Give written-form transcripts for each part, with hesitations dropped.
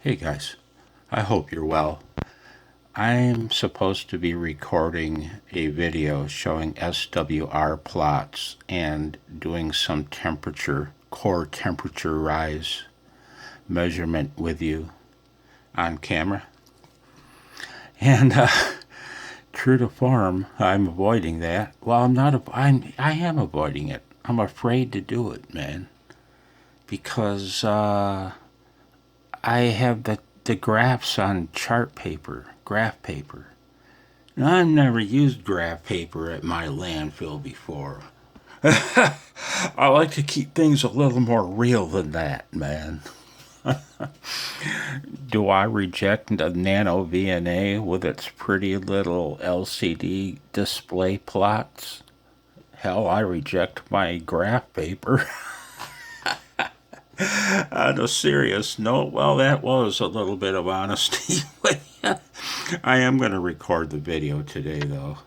Hey guys, I hope you're well. I'm supposed to be recording a video showing SWR plots and doing some core temperature rise measurement with you on camera. And true to form, I'm avoiding that. Well, I am avoiding it. I'm afraid to do it, man, because I have the graphs on graph paper. Now, I've never used graph paper at my landfill before. I like to keep things a little more real than that, man. Do I reject the Nano VNA with its pretty little LCD display plots? Hell, I reject my graph paper. On a serious note, well, that was a little bit of honesty. I am going to record the video today, though.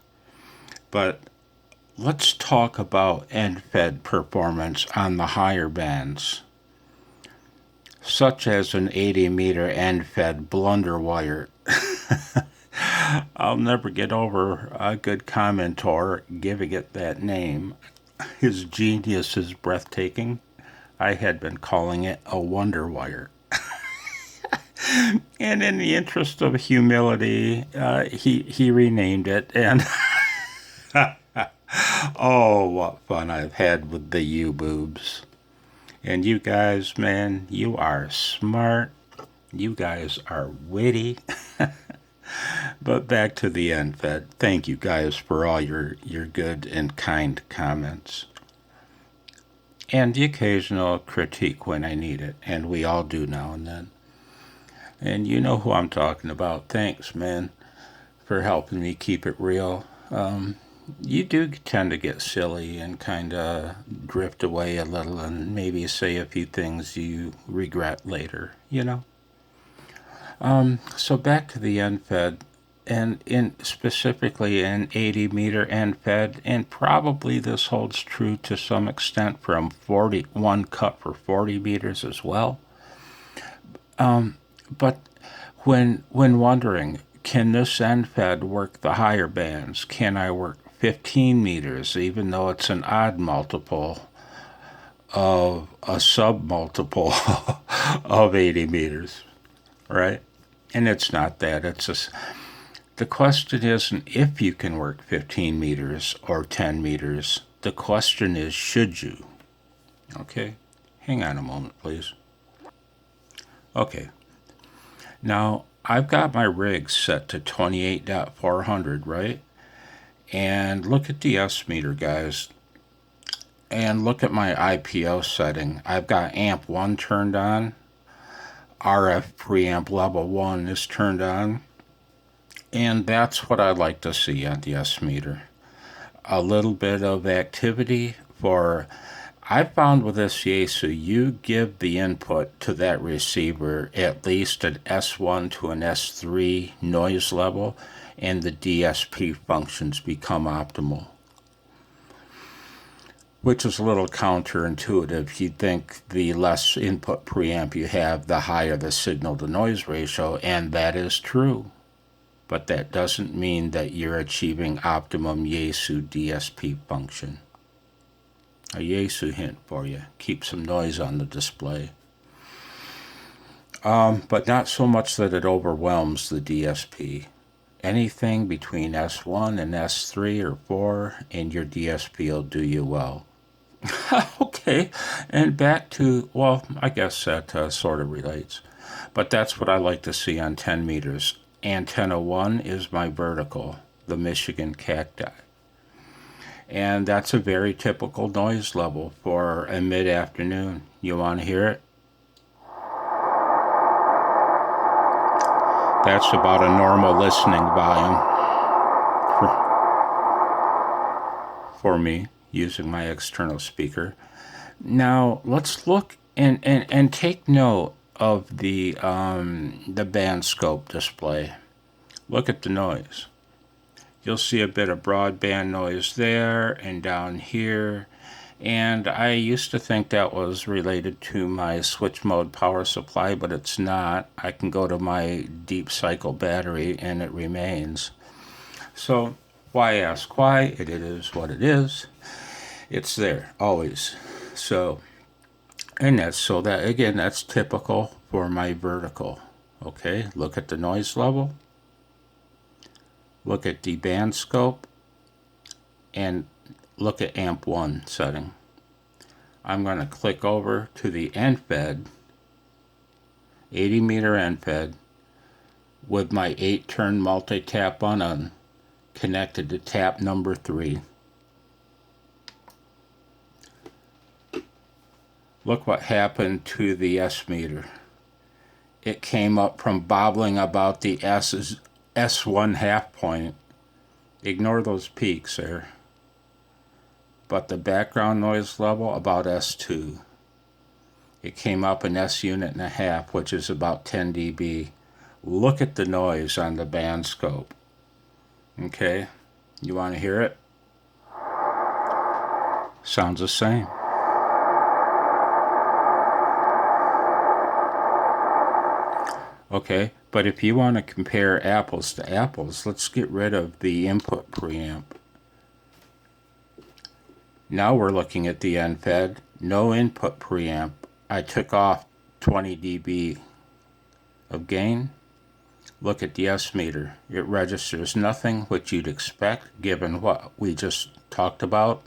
But let's talk about end-fed performance on the higher bands, such as an 80-meter end-fed blunder wire. I'll never get over a good commentor giving it that name. His genius is breathtaking. I had been calling it a wonder wire. And in the interest of humility, he renamed it. And oh, what fun I've had with the U-boobs. And you guys, man, you are smart. You guys are witty. But back to the end-fed. Thank you guys for all your good and kind comments. And the occasional critique when I need it. And we all do now and then. And you know who I'm talking about. Thanks, man, for helping me keep it real. You do tend to get silly and kind of drift away a little and maybe say a few things you regret later, you know? So back to the end-fed, and specifically an 80-meter end-fed, and probably this holds true to some extent from 41 cut for 40 meters as well. But when wondering, can this end-fed work the higher bands? Can I work 15 meters, even though it's an odd multiple of a sub-multiple of 80 meters, right? And it's not that. The question isn't if you can work 15 meters or 10 meters. The question is, should you? Okay? Hang on a moment, please. Okay. Now, I've got my rig set to 28.400, right? And look at the S meter, guys. And look at my IPO setting. I've got amp 1 turned on. RF preamp level 1 is turned on. And that's what I like to see on the S meter. A little bit of activity for... I found with this Yaesu, you give the input to that receiver at least an S1 to an S3 noise level, and the DSP functions become optimal. Which is a little counterintuitive. You'd think the less input preamp you have, the higher the signal-to-noise ratio, and that is true. But that doesn't mean that you're achieving optimum Yaesu DSP function. A Yaesu hint for you. Keep some noise on the display. But not so much that it overwhelms the DSP. Anything between S1 and S3 or 4, and your DSP will do you well. Okay, and back to, well, I guess that sort of relates. But that's what I like to see on 10 meters. Antenna 1 is my vertical, the Michigan cacti. And that's a very typical noise level for a mid-afternoon. You want to hear it? That's about a normal listening volume for me, using my external speaker. Now, let's look and take note of the band scope display. Look at the noise. You'll see a bit of broadband noise there and down here, And I used to think that was related to my switch mode power supply, but it's not. I can go to my deep cycle battery and it remains. So why ask why? It is what it is. It's there always. So, and that again, that's typical for my vertical. Okay, look at the noise level, look at the band scope, and look at amp 1 setting. I'm going to click over to the end fed, 80 meter end fed, with my 8-turn multi-tap on connected to tap number 3. Look what happened to the S meter. It came up from bobbling about the S1 half point. Ignore those peaks there. But the background noise level about S2. It came up an S unit and a half, which is about 10 dB. Look at the noise on the band scope. Okay, you want to hear it? Sounds the same. Okay, but if you want to compare apples to apples, let's get rid of the input preamp. Now we're looking at the end fed, no input preamp. I took off 20 dB of gain. Look at the S meter. It registers nothing, which you'd expect given what we just talked about.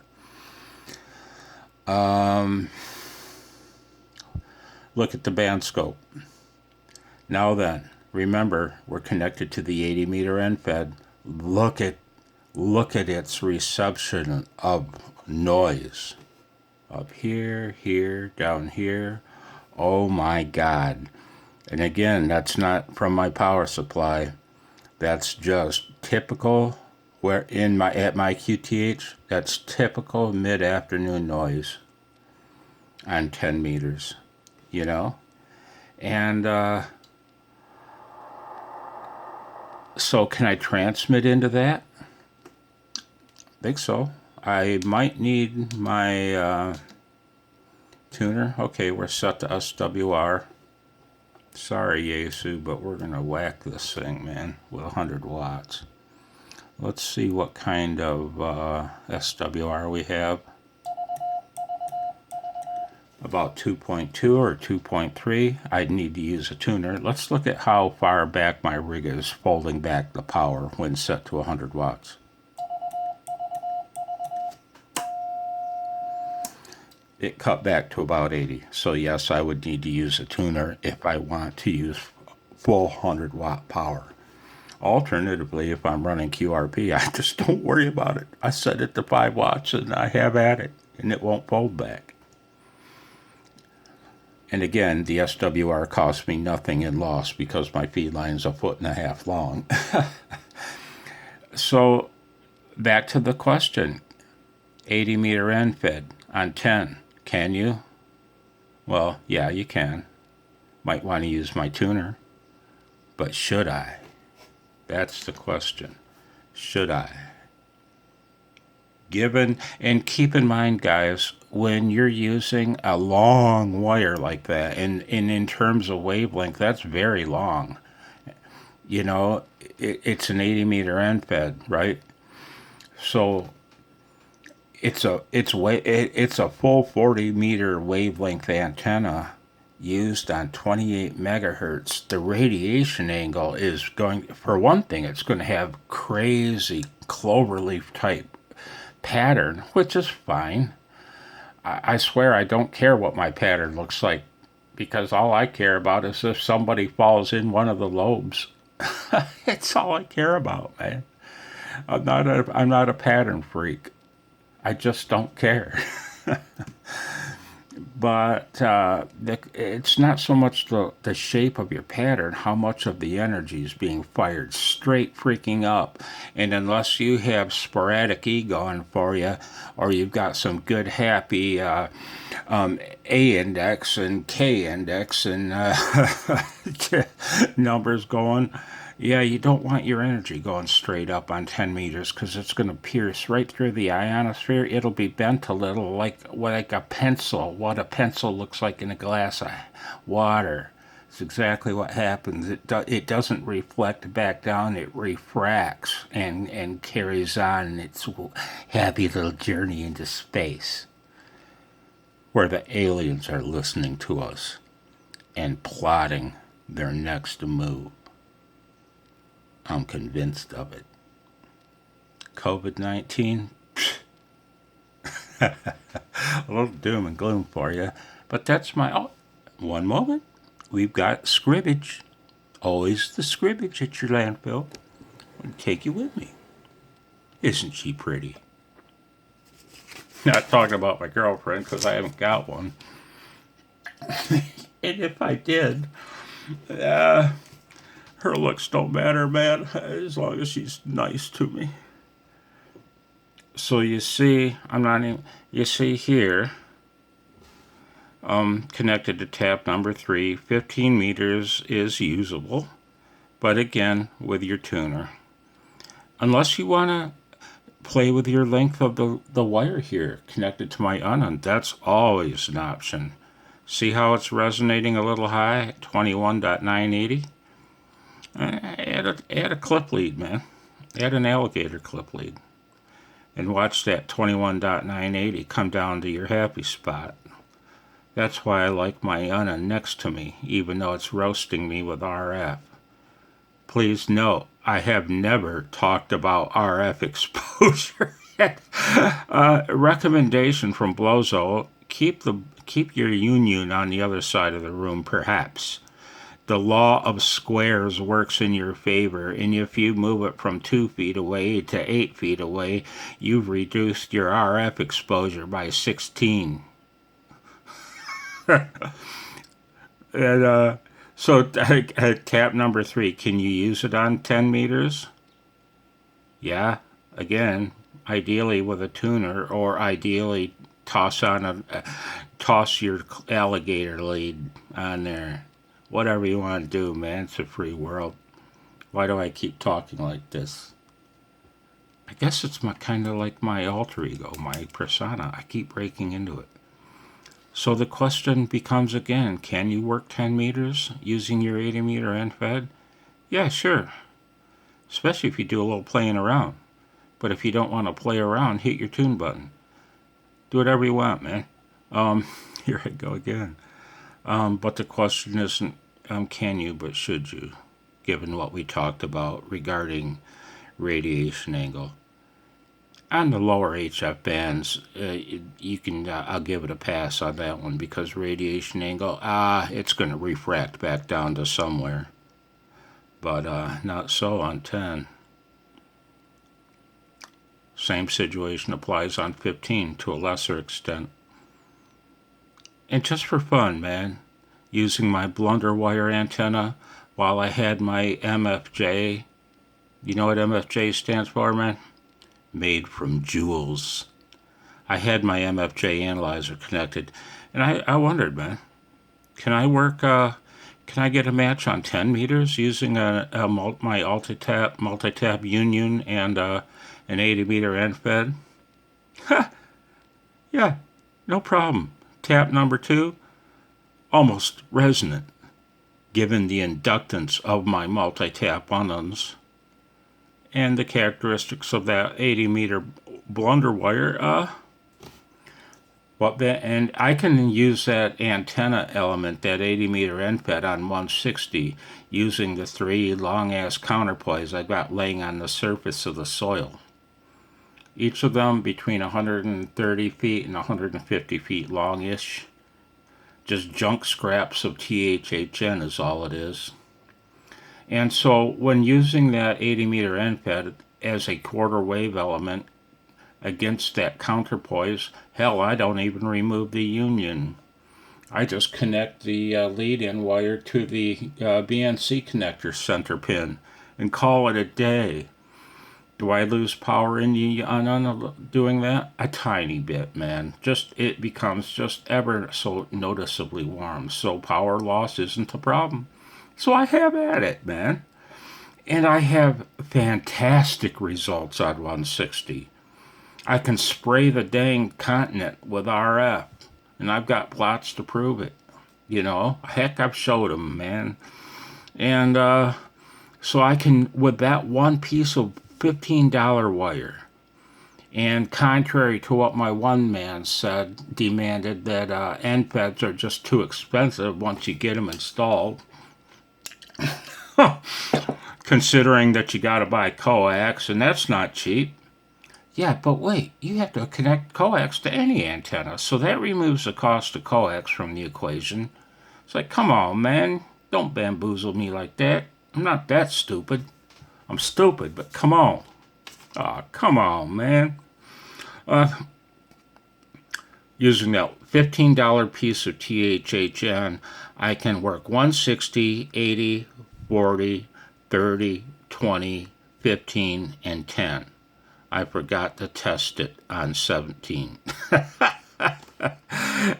Look at the band scope. Now then, remember, we're connected to the 80 meter end fed. Look at its reception of noise. Up here, here, down here. Oh my God. And again, that's not from my power supply. That's just typical at my QTH, that's typical mid-afternoon noise on 10 meters, you know? And so can I transmit into that? I think so. I might need my tuner. Okay, we're set to SWR. Sorry, Yasu, but we're going to whack this thing, man, with 100 watts. Let's see what kind of SWR we have. About 2.2 or 2.3. I'd need to use a tuner. Let's look at how far back my rig is folding back the power when set to 100 watts. It cut back to about 80. So yes, I would need to use a tuner if I want to use full 100 watt power. Alternatively, if I'm running QRP, I just don't worry about it. I set it to 5 watts and I have at it, and it won't fold back. And again, the SWR cost me nothing in loss because my feed line's 1.5 feet long. So back to the question. 80 meter end fed on 10. Can you? Well, yeah, you can. Might want to use my tuner. But should I? That's the question. Should I? And keep in mind, guys, when you're using a long wire like that, and in terms of wavelength, that's very long. You know, it's an 80 meter end fed, right? So it's a full 40 meter wavelength antenna used on 28 megahertz. The radiation angle is going, for one thing, it's going to have crazy cloverleaf type pattern, which is fine. I swear I don't care what my pattern looks like, because all I care about is if somebody falls in one of the lobes. It's all I care about, man. I'm not a pattern freak. I just don't care. But it's not so much the shape of your pattern, how much of the energy is being fired straight freaking up. And unless you have sporadic E going for you, or you've got some good happy A index and K index and numbers going, Yeah, you don't want your energy going straight up on 10 meters because it's going to pierce right through the ionosphere. It'll be bent a little like a pencil, what a pencil looks like in a glass of water. It's exactly what happens. It doesn't reflect back down, it refracts and carries on its happy little journey into space where the aliens are listening to us and plotting their next move. I'm convinced of it. COVID-19, a little doom and gloom for you, but that's my. Oh, one moment. We've got scrimmage. Always the scrimmage at your landfill. I'll take you with me. Isn't she pretty? Not talking about my girlfriend because I haven't got one. And if I did, her looks don't matter, man, as long as she's nice to me. So you see, you see here, connected to tap number 3, 15 meters is usable, but again, with your tuner. Unless you want to play with your length of the wire here, connected to my unknown, that's always an option. See how it's resonating a little high, 21.980? Add a clip lead, man. Add an alligator clip lead. And watch that 21.980 come down to your happy spot. That's why I like my Unna next to me, even though it's roasting me with RF. Please note, I have never talked about RF exposure yet. Recommendation from Blozo, keep your union on the other side of the room, perhaps. The law of squares works in your favor, and if you move it from 2 feet away to 8 feet away, you've reduced your RF exposure by 16. And so tap number 3, can you use it on 10 meters? Yeah, again, ideally with a tuner, or ideally toss your alligator lead on there. Whatever you want to do, man. It's a free world. Why do I keep talking like this? I guess it's kind of like my alter ego, my persona. I keep breaking into it. So the question becomes again, can you work 10 meters using your 80 meter end fed? Yeah, sure. Especially if you do a little playing around. But if you don't want to play around, hit your tune button. Do whatever you want, man. Here I go again. But the question isn't can you, but should you, given what we talked about regarding radiation angle. On the lower HF bands, you can I'll give it a pass on that one because radiation angle, it's going to refract back down to somewhere. But not so on 10. Same situation applies on 15 to a lesser extent. And just for fun, man, using my blunder wire antenna while I had my MFJ. You know what MFJ stands for, man? Made from jewels. I had my MFJ analyzer connected, and I wondered, man, can I get a match on 10 meters using my multi-tap union and an 80 meter end fed? Yeah, no problem. Tap number 2, almost resonant, given the inductance of my multi-tap unknowns and the characteristics of that 80 meter blunder wire. And I can use that antenna element, that 80 meter end fed on 160, using the 3 long-ass counterpoise I've got laying on the surface of the soil. Each of them between 130 feet and 150 feet long-ish. Just junk scraps of THHN is all it is. And so when using that 80 meter end fed as a quarter wave element against that counterpoise, hell, I don't even remove the union. I just connect the lead-in wire to the BNC connector center pin and call it a day. Do I lose power in doing that? A tiny bit, man. It becomes just ever so noticeably warm. So power loss isn't a problem. So I have at it, man. And I have fantastic results on 160. I can spray the dang continent with RF, and I've got plots to prove it. You know, heck, I've showed them, man. And so I can, with that one piece of $15 wire, and contrary to what my one man said, demanded that end feds are just too expensive once you get them installed, considering that you got to buy coax, and that's not cheap. Yeah, but wait, you have to connect coax to any antenna, so that removes the cost of coax from the equation. It's like, come on, man, don't bamboozle me like that. I'm not that stupid. I'm stupid, but come on. Oh, come on, man. Using that $15 piece of THHN, I can work 160, 80, 40, 30, 20, 15, and 10. I forgot to test it on 17.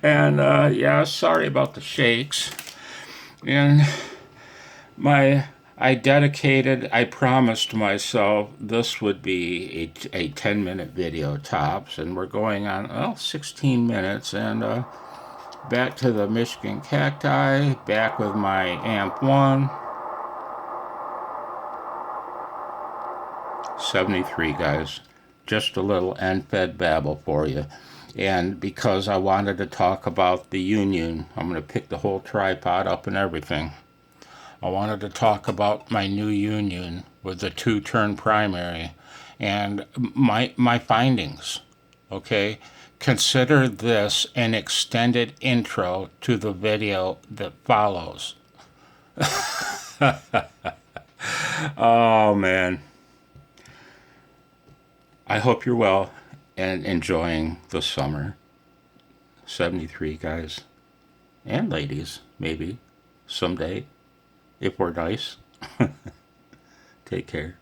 And yeah, sorry about the shakes. And I promised myself this would be a 10-minute video tops, and we're going on, 16 minutes, and back to the Michigan Cacti, back with my amp 1. 73, guys. Just a little end-fed babble for you. And because I wanted to talk about the union, I'm going to pick the whole tripod up and everything. I wanted to talk about my new union with the 2-turn primary and my findings, okay? Consider this an extended intro to the video that follows. Oh, man. I hope you're well and enjoying the summer. 73, guys. And ladies, maybe, someday, if we're nice. Take care.